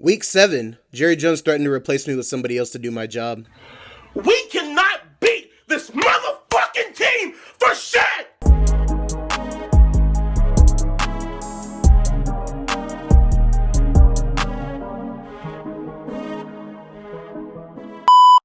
Week 7, Jerry Jones threatened to replace me with somebody else to do my job. We cannot beat this motherfucking team for shit!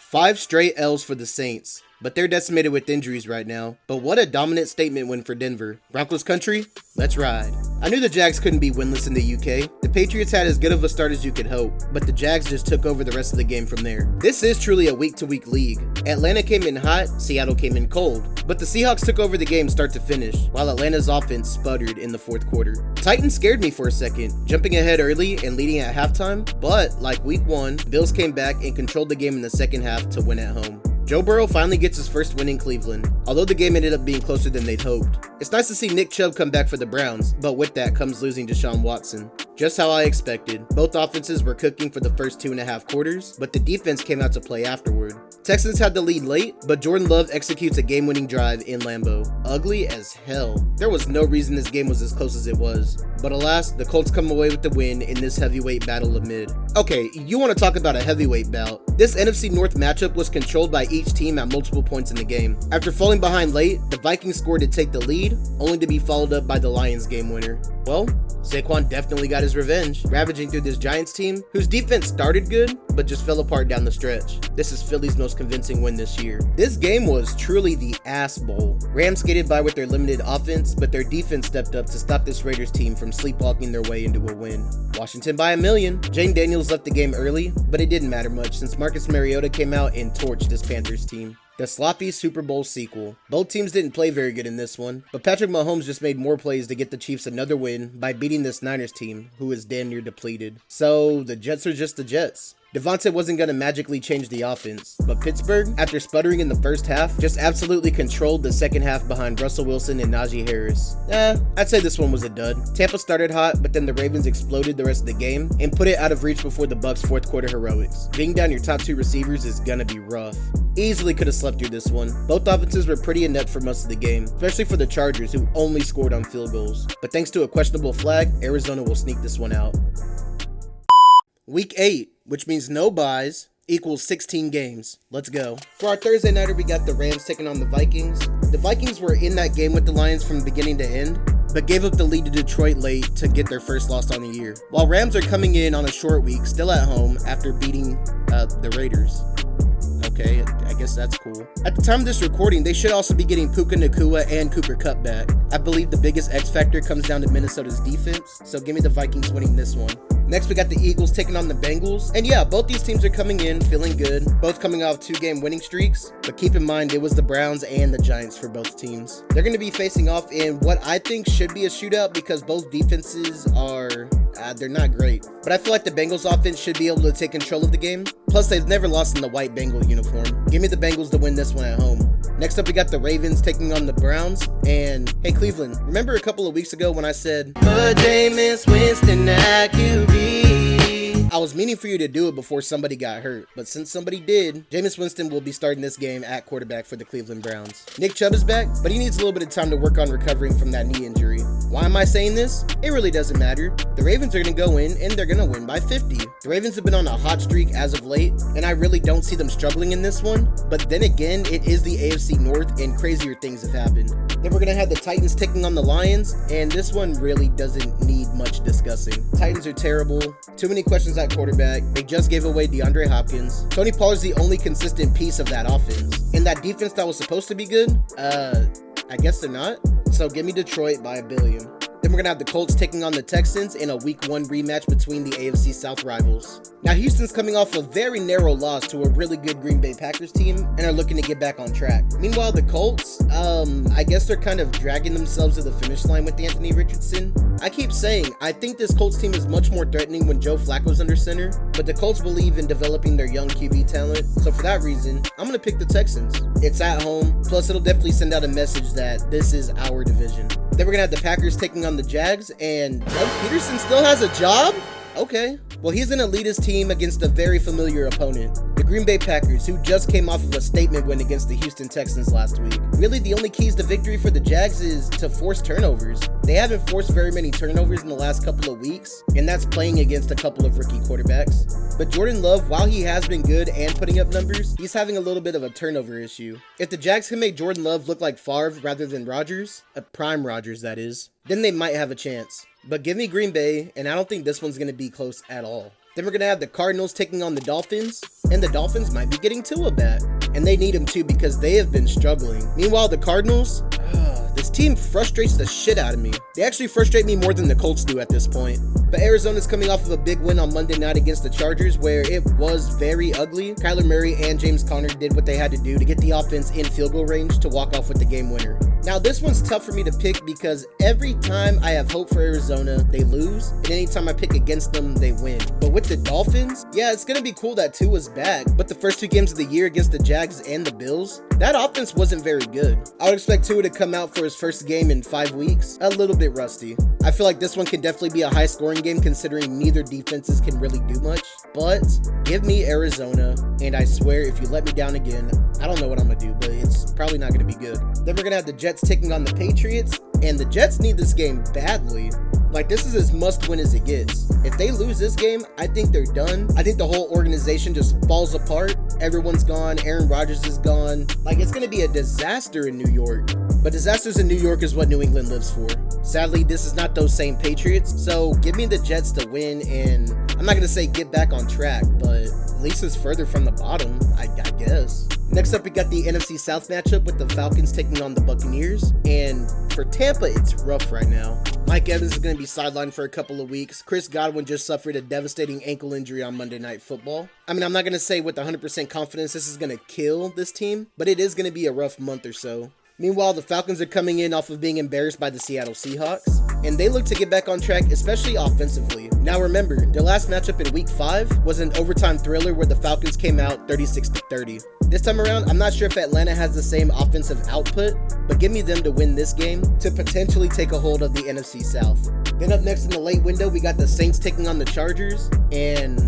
Five straight L's for the Saints, but they're decimated with injuries right now. But what a dominant statement win for Denver. Broncos country, let's ride. I knew the Jags couldn't be winless in the UK. The Patriots had as good of a start as you could hope, but the Jags just took over the rest of the game from there. This is truly a week-to-week league. Atlanta came in hot, Seattle came in cold, but the Seahawks took over the game start to finish, while Atlanta's offense sputtered in the fourth quarter. Titans scared me for a second, jumping ahead early and leading at halftime, but like week 1, Bills came back and controlled the game in the second half to win at home. Joe Burrow finally gets his first win in Cleveland, although the game ended up being closer than they'd hoped. It's nice to see Nick Chubb come back for the Browns, but with that comes losing Deshaun Watson. Just how I expected. Both offenses were cooking for the first 2.5 quarters, but the defense came out to play afterward. Texans had the lead late, but Jordan Love executes a game-winning drive in Lambeau. Ugly as hell. There was no reason this game was as close as it was. But alas, the Colts come away with the win in this heavyweight battle amid. Okay, you want to talk about a heavyweight bout. This NFC North matchup was controlled by each team at multiple points in the game. After falling behind late, the Vikings scored to take the lead, only to be followed up by the Lions game winner. Well, Saquon definitely got his revenge, ravaging through this Giants team, whose defense started good, but just fell apart down the stretch. This is Philly's most convincing win this year. This game was truly the ass bowl. Rams skated by with their limited offense, but their defense stepped up to stop this Raiders team from sleepwalking their way into a win. Washington by a million. Jane Daniels left the game early, but it didn't matter much since Marcus Mariota came out and torched this Panthers team. The sloppy Super Bowl sequel. Both teams didn't play very good in this one, but Patrick Mahomes just made more plays to get the Chiefs another win by beating this Niners team, who is damn near depleted. So, the Jets are just the Jets. Devontae wasn't going to magically change the offense, but Pittsburgh, after sputtering in the first half, just absolutely controlled the second half behind Russell Wilson and Najee Harris. I'd say this one was a dud. Tampa started hot, but then the Ravens exploded the rest of the game and put it out of reach before the Bucs' fourth quarter heroics. Being down your top 2 receivers is gonna be rough. Easily could have slept through this one. Both offenses were pretty inept for most of the game, especially for the Chargers, who only scored on field goals. But thanks to a questionable flag, Arizona will sneak this one out. Week 8, which means no buys, equals 16 games. Let's go. For our Thursday nighter, we got the Rams taking on the Vikings. The Vikings were in that game with the Lions from beginning to end, but gave up the lead to Detroit late to get their first loss on the year. While Rams are coming in on a short week, still at home after beating the Raiders. Okay, I guess that's cool. At the time of this recording, they should also be getting Puka Nacua and Cooper Kupp back. I believe the biggest X factor comes down to Minnesota's defense, so give me the Vikings winning this one. Next, we got the Eagles taking on the Bengals. And yeah, both these teams are coming in, feeling good. Both coming off 2-game winning streaks. But keep in mind, it was the Browns and the Giants for both teams. They're going to be facing off in what I think should be a shootout because both defenses are... they're not great. But I feel like the Bengals offense should be able to take control of the game. Plus, they've never lost in the white Bengal uniform. Give me the Bengals to win this one at home. Next up, we got the Ravens taking on the Browns. And hey, Cleveland, remember a couple of weeks ago when I said, "Put Jameis Winston at QB"? I was meaning for you to do it before somebody got hurt, but since somebody did, Jameis Winston will be starting this game at quarterback for the Cleveland Browns. Nick Chubb is back, but he needs a little bit of time to work on recovering from that knee injury. Why am I saying this? It really doesn't matter. The Ravens are going to go in, and they're going to win by 50. The Ravens have been on a hot streak as of late, and I really don't see them struggling in this one, but then again, it is the AFC North, and crazier things have happened. Then we're going to have the Titans taking on the Lions, and this one really doesn't need much discussing. Titans are terrible. Too many questions at quarterback. They just gave away DeAndre Hopkins. Tony Pollard's the only consistent piece of that offense. And that defense that was supposed to be good, I guess they're not. So give me Detroit by 1 billion. Then we're going to have the Colts taking on the Texans in a Week 1 rematch between the AFC South rivals. Now, Houston's coming off a very narrow loss to a really good Green Bay Packers team and are looking to get back on track. Meanwhile, the Colts, I guess they're kind of dragging themselves to the finish line with Anthony Richardson. I keep saying, I think this Colts team is much more threatening when Joe Flacco's under center, but the Colts believe in developing their young QB talent, so for that reason, I'm going to pick the Texans. It's at home, plus it'll definitely send out a message that this is our division. Then we're going to have the Packers taking on the Jags, and Doug Peterson still has a job? Okay. Well, he's gonna lead his team against a very familiar opponent, the Green Bay Packers, who just came off of a statement win against the Houston Texans last week. Really, the only keys to victory for the Jags is to force turnovers. They haven't forced very many turnovers in the last couple of weeks, and that's playing against a couple of rookie quarterbacks. But Jordan Love, while he has been good and putting up numbers, he's having a little bit of a turnover issue. If the Jags can make Jordan Love look like Favre rather than Rodgers, a prime Rodgers that is, then they might have a chance. But give me Green Bay, and I don't think this one's going to be close at all. Then we're going to have the Cardinals taking on the Dolphins, and the Dolphins might be getting Tua back. And they need him too because they have been struggling. Meanwhile, the Cardinals, this team frustrates the shit out of me. They actually frustrate me more than the Colts do at this point. But Arizona's coming off of a big win on Monday night against the Chargers where it was very ugly. Kyler Murray and James Conner did what they had to do to get the offense in field goal range to walk off with the game winner. Now, this one's tough for me to pick because every time I have hope for Arizona, they lose, and anytime I pick against them, they win. But with the Dolphins, yeah, it's going to be cool that Tua's back, but the first two games of the year against the Jags and the Bills, that offense wasn't very good. I would expect Tua to come out for his first game in 5 weeks, a little bit rusty. I feel like this one could definitely be a high-scoring game considering neither defenses can really do much, but give me Arizona, and I swear if you let me down again, I don't know what I'm going to do, but it's probably not going to be good. Then we're going to have the Jets taking on the Patriots, and the Jets need this game badly. Like, this is as must win as it gets. If they lose this game, I think they're done. I think the whole organization just falls apart. Everyone's gone. Aaron Rodgers is gone. Like, it's going to be a disaster in New York. But disasters in New York is what New England lives for. Sadly, this is not those same Patriots. So give me the Jets to win, and I'm not going to say get back on track, but at least it's further from the bottom, I guess. Next up, we got the NFC South matchup with the Falcons taking on the Buccaneers. And for Tampa, it's rough right now. Mike Evans is going to be sidelined for a couple of weeks. Chris Godwin just suffered a devastating ankle injury on Monday Night Football. I mean, I'm not going to say with 100% confidence this is going to kill this team, but it is going to be a rough month or so. Meanwhile, the Falcons are coming in off of being embarrassed by the Seattle Seahawks, and they look to get back on track, especially offensively. Now remember, their last matchup in Week 5 was an overtime thriller where the Falcons came out 36-30. This time around, I'm not sure if Atlanta has the same offensive output, but give me them to win this game to potentially take a hold of the NFC South. Then up next in the late window, we got the Saints taking on the Chargers, and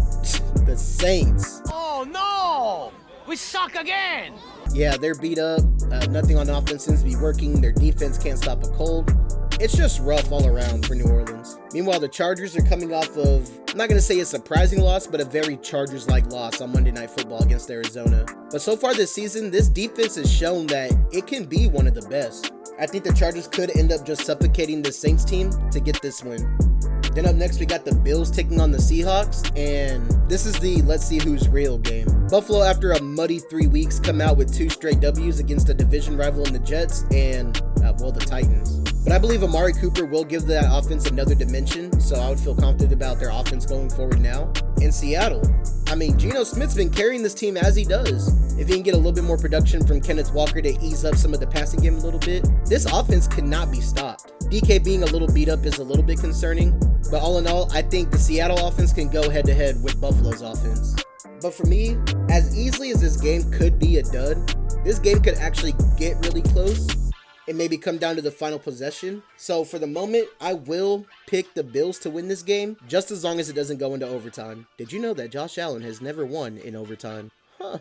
the Saints. Oh no! We suck again! Yeah, they're beat up. Nothing on offense seems to be working. Their defense can't stop a cold. It's just rough all around for New Orleans. Meanwhile, the Chargers are coming off of, I'm not going to say a surprising loss, but a very Chargers-like loss on Monday Night Football against Arizona. But so far this season, this defense has shown that it can be one of the best. I think the Chargers could end up just suffocating the Saints team to get this win. Then up next, we got the Bills taking on the Seahawks, and this is the let's see who's real game. Buffalo, after a muddy 3 weeks, come out with 2 straight W's against a division rival in the Jets and, the Titans. But I believe Amari Cooper will give that offense another dimension, so I would feel confident about their offense going forward now. In Seattle, I mean, Geno Smith's been carrying this team as he does. If he can get a little bit more production from Kenneth Walker to ease up some of the passing game a little bit, this offense cannot be stopped. DK being a little beat up is a little bit concerning, but all in all, I think the Seattle offense can go head-to-head with Buffalo's offense. But for me, as easily as this game could be a dud, this game could actually get really close and maybe come down to the final possession. So for the moment, I will pick the Bills to win this game, just as long as it doesn't go into overtime. Did you know that Josh Allen has never won in overtime? Huh.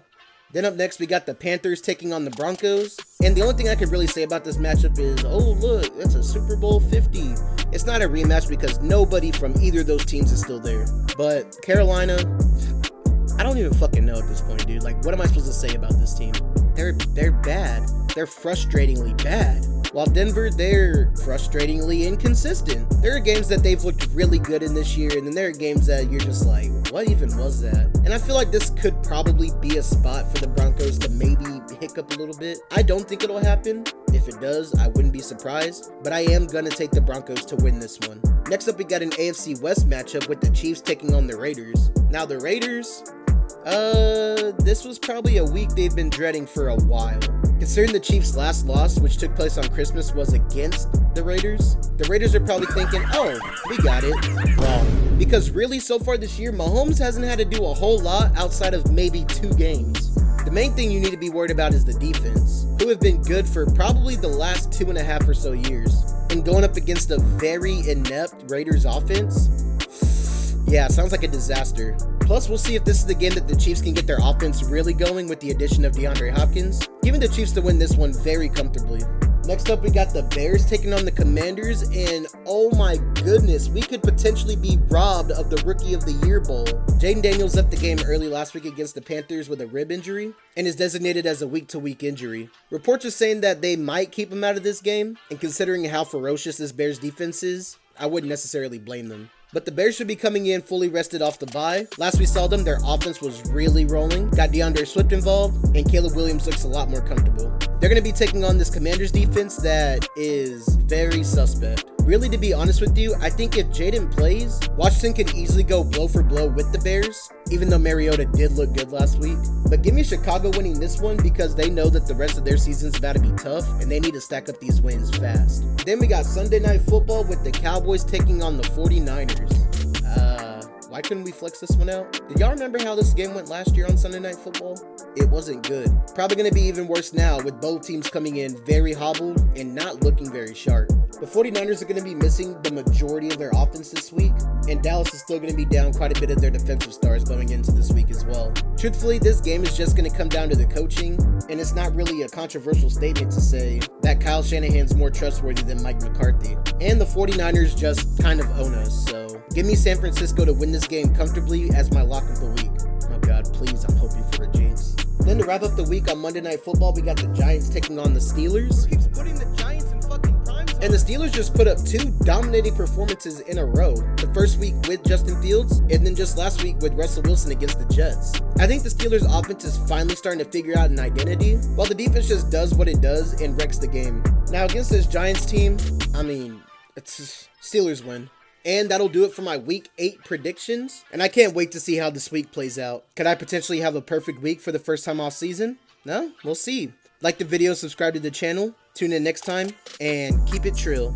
Then up next, we got the Panthers taking on the Broncos. And the only thing I could really say about this matchup is, oh look, it's a Super Bowl 50. It's not a rematch because nobody from either of those teams is still there. But Carolina, I don't even fucking know at this point, dude. Like, what am I supposed to say about this team? They're bad. They're frustratingly bad. While Denver, they're frustratingly inconsistent. There are games that they've looked really good in this year, and then there are games that you're just like, what even was that? And I feel like this could probably be a spot for the Broncos to maybe hiccup a little bit. I don't think it'll happen. If it does, I wouldn't be surprised, but I am gonna take the Broncos to win this one. Next up, we got an AFC West matchup with the Chiefs taking on the Raiders. Now the Raiders, this was probably a week they've been dreading for a while. Considering the Chiefs' last loss, which took place on Christmas, was against the Raiders are probably thinking, oh, we got it. Wrong. Because really, so far this year, Mahomes hasn't had to do a whole lot outside of maybe 2 games. The main thing you need to be worried about is the defense, who have been good for probably the last 2.5 or so years. And going up against a very inept Raiders offense, Yeah, sounds like a disaster. Plus, we'll see if this is the game that the Chiefs can get their offense really going with the addition of DeAndre Hopkins, giving the Chiefs to win this one very comfortably. Next up, we got the Bears taking on the Commanders, and oh my goodness, we could potentially be robbed of the Rookie of the Year Bowl. Jaden Daniels left the game early last week against the Panthers with a rib injury, and is designated as a week-to-week injury. Reports are saying that they might keep him out of this game, and considering how ferocious this Bears defense is, I wouldn't necessarily blame them. But the Bears should be coming in fully rested off the bye. Last we saw them, their offense was really rolling, got DeAndre Swift involved, and Caleb Williams looks a lot more comfortable. They're going to be taking on this Commanders defense that is very suspect. Really, to be honest with you, I think if Jaden plays, Washington can easily go blow for blow with the Bears, even though Mariota did look good last week. But give me Chicago winning this one because they know that the rest of their season's about to be tough and they need to stack up these wins fast. Then we got Sunday Night Football with the Cowboys taking on the 49ers. Why couldn't we flex this one out? Did y'all remember how this game went last year on Sunday Night Football? It wasn't good. Probably going to be even worse now with both teams coming in very hobbled and not looking very sharp. The 49ers are going to be missing the majority of their offense this week, and Dallas is still going to be down quite a bit of their defensive stars going into this week as well. Truthfully, this game is just going to come down to the coaching, and it's not really a controversial statement to say that Kyle Shanahan's more trustworthy than Mike McCarthy. And the 49ers just kind of own us, so give me San Francisco to win this game comfortably as my lock of the week. Oh god, please, I'm hoping for a jinx. Then to wrap up the week on Monday Night Football, we got the Giants taking on the Steelers. Who keeps putting the Giants in fucking prime zone? And the Steelers just put up 2 dominating performances in a row. The first week with Justin Fields, and then just last week with Russell Wilson against the Jets. I think the Steelers offense is finally starting to figure out an identity, while the defense just does what it does and wrecks the game. Now against this Giants team, I mean, it's Steelers win. And that'll do it for my week 8 predictions. And I can't wait to see how this week plays out. Could I potentially have a perfect week for the first time all season? No? We'll see. Like the video, subscribe to the channel, tune in next time, and keep it trill.